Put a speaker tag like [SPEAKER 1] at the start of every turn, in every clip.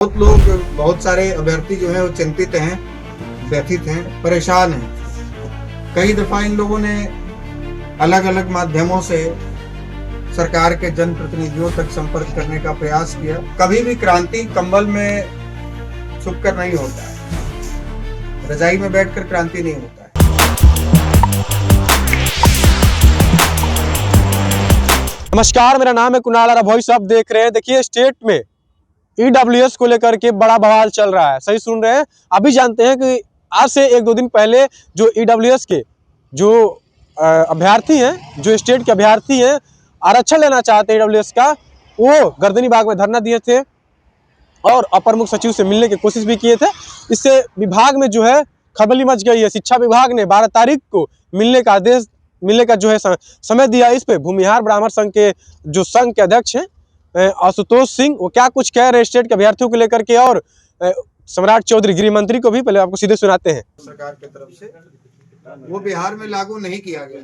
[SPEAKER 1] बहुत लोग, बहुत सारे अभ्यर्थी जो है वो चिंतित हैं, व्यथित हैं, परेशान हैं। कई दफा इन लोगों ने अलग अलग माध्यमों से सरकार के जनप्रतिनिधियों तक संपर्क करने का प्रयास किया। कभी भी क्रांति कंबल में छुपकर नहीं होता है, रजाई में बैठकर क्रांति नहीं होता है।
[SPEAKER 2] नमस्कार, मेरा नाम है कुणाल और वॉइस आप देख रहे हैं। देखिए, स्टेट में ईडब्ल्यूएस को लेकर के बड़ा बवाल चल रहा है। सही सुन रहे हैं। अभी जानते हैं कि आज से एक दो दिन पहले जो ईडब्ल्यूएस के जो अभ्यर्थी हैं, जो स्टेट के अभ्यर्थी हैं, आरक्षण लेना चाहते हैं ईडब्ल्यूएस का, वो गर्दनी बाग में धरना दिए थे और अपर मुख्य सचिव से मिलने की कोशिश भी किए थे। इससे विभाग में जो है खलबली मच गई है। शिक्षा विभाग ने 12 तारीख को मिलने का जो है समय दिया। इस पे भूमिहार ब्राह्मण संघ के जो संघ के अध्यक्ष हैं आशुतोष सिंह, वो क्या कुछ कह रहे हैं स्टेट के अभ्यर्थियों को लेकर के, और सम्राट चौधरी गृह मंत्री को भी पहले आपको सीधे सुनाते हैं।
[SPEAKER 1] सरकार की तरफ से वो बिहार में लागू नहीं किया गया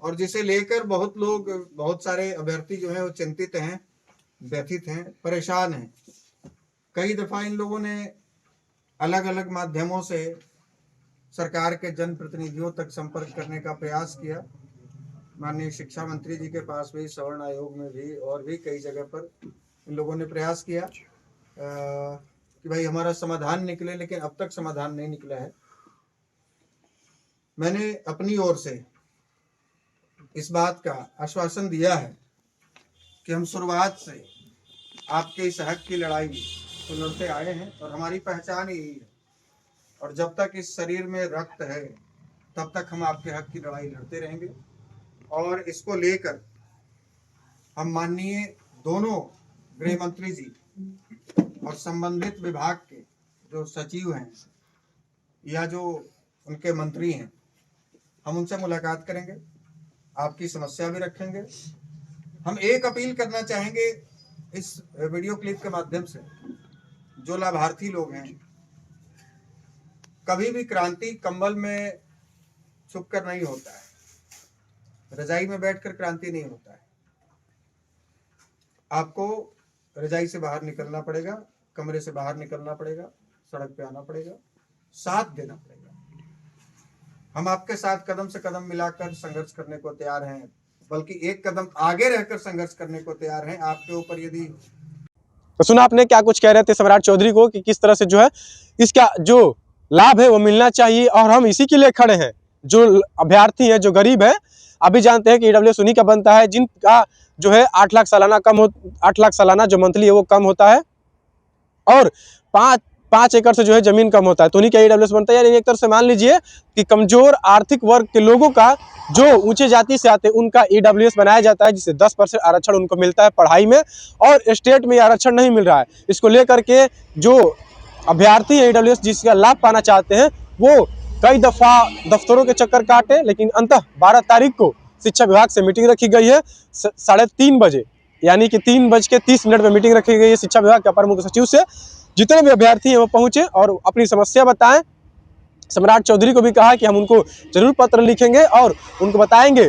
[SPEAKER 1] और जिसे लेकर बहुत लोग, बहुत सारे अभ्यर्थी जो है वो चिंतित हैं, व्यथित हैं, परेशान हैं। कई दफा इन लोगों ने अलग अलग माध्यमों से सरकार के जनप्रतिनिधियों तक संपर्क करने का प्रयास किया। माननीय शिक्षा मंत्री जी के पास भी, सवर्ण आयोग में भी, और भी कई जगह पर इन लोगों ने प्रयास किया कि भाई हमारा समाधान निकले, लेकिन अब तक समाधान नहीं निकला है। मैंने अपनी ओर से इस बात का आश्वासन दिया है कि हम शुरुआत से आपके इस हक की लड़ाई तो लड़ते आए हैं और हमारी पहचान यही है, और जब तक इस शरीर में रक्त है तब तक हम आपके हक की लड़ाई लड़ते रहेंगे। और इसको लेकर हम माननीय दोनों गृह मंत्री जी और संबंधित विभाग के जो सचिव हैं या जो उनके मंत्री हैं, हम उनसे मुलाकात करेंगे, आपकी समस्या भी रखेंगे। हम एक अपील करना चाहेंगे इस वीडियो क्लिप के माध्यम से, जो लाभार्थी लोग हैं, कभी भी क्रांति कंबल में छुपकर नहीं होता है, रजाई में बैठकर क्रांति नहीं होता है। आपको रजाई से बाहर निकलना पड़ेगा, कमरे से बाहर निकलना पड़ेगा, सड़क पे आना पड़ेगा, साथ देना पड़ेगा। हम आपके साथ कदम से कदम मिलाकर संघर्ष करने को तैयार हैं, बल्कि एक कदम आगे रहकर संघर्ष करने को तैयार हैं। आपके ऊपर यदि
[SPEAKER 2] तो सुना आपने क्या कुछ कह रहे थे सम्राट चौधरी को कि किस तरह से जो है इसका जो लाभ है वो मिलना चाहिए, और हम इसी के लिए खड़े हैं। जो अभ्यर्थी है, जो गरीब है, अभी जानते हैं कि ईडब्ल्यूएस उन्हीं का बनता है जिनका जो है 8 लाख सालाना 8 लाख सालाना जो मंथली है वो कम होता है, और 5 एकड़ से जो है जमीन कम होता है, तो उन्हीं का ईडब्ल्यूएस बनता है। यानी एक तरह से मान लीजिए कि कमजोर आर्थिक वर्ग के लोगों का, जो ऊंचे जाति से आते हैं, उनका ईडब्ल्यूएस बनाया जाता है, जिससे 10% आरक्षण उनको मिलता है पढ़ाई में, और स्टेट में आरक्षण नहीं मिल रहा है। इसको लेकर के जो अभ्यर्थी है ईडब्ल्यूएस जिसका लाभ पाना चाहते हैं, वो कई दफा दफ्तरों के चक्कर काटे, लेकिन अंततः 12 तारीख को शिक्षा विभाग से मीटिंग रखी गई है 3:30 बजे, यानी कि 3:30 में मीटिंग रखी गई है शिक्षा विभाग के अपर मुख्य सचिव से। जितने भी अभ्यर्थी हैं वो पहुंचे और अपनी समस्या बताएं। सम्राट चौधरी को भी कहा कि हम उनको जरूर पत्र लिखेंगे और उनको बताएंगे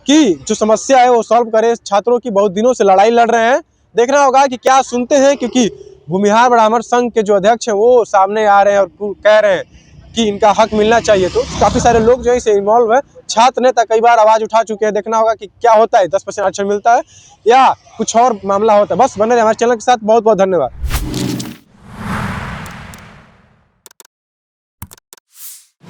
[SPEAKER 2] कि जो समस्या है वो सॉल्व करें। छात्रों की बहुत दिनों से लड़ाई लड़ रहे हैं, देखना होगा कि क्या सुनते हैं, क्योंकि भूमिहार ब्राह्मण संघ के जो अध्यक्ष हैं वो सामने आ रहे हैं और कह रहे हैं कि इनका हक मिलना चाहिए। तो काफी सारे लोग जो है इसे इन्वॉल्व है। छात्र नेता कई बार आवाज उठा चुके हैं, देखना होगा कि क्या होता है, 10% आरक्षण मिलता है या कुछ और मामला होता है। बस बने रहे हमारे चैनल के साथ। बहुत बहुत धन्यवाद।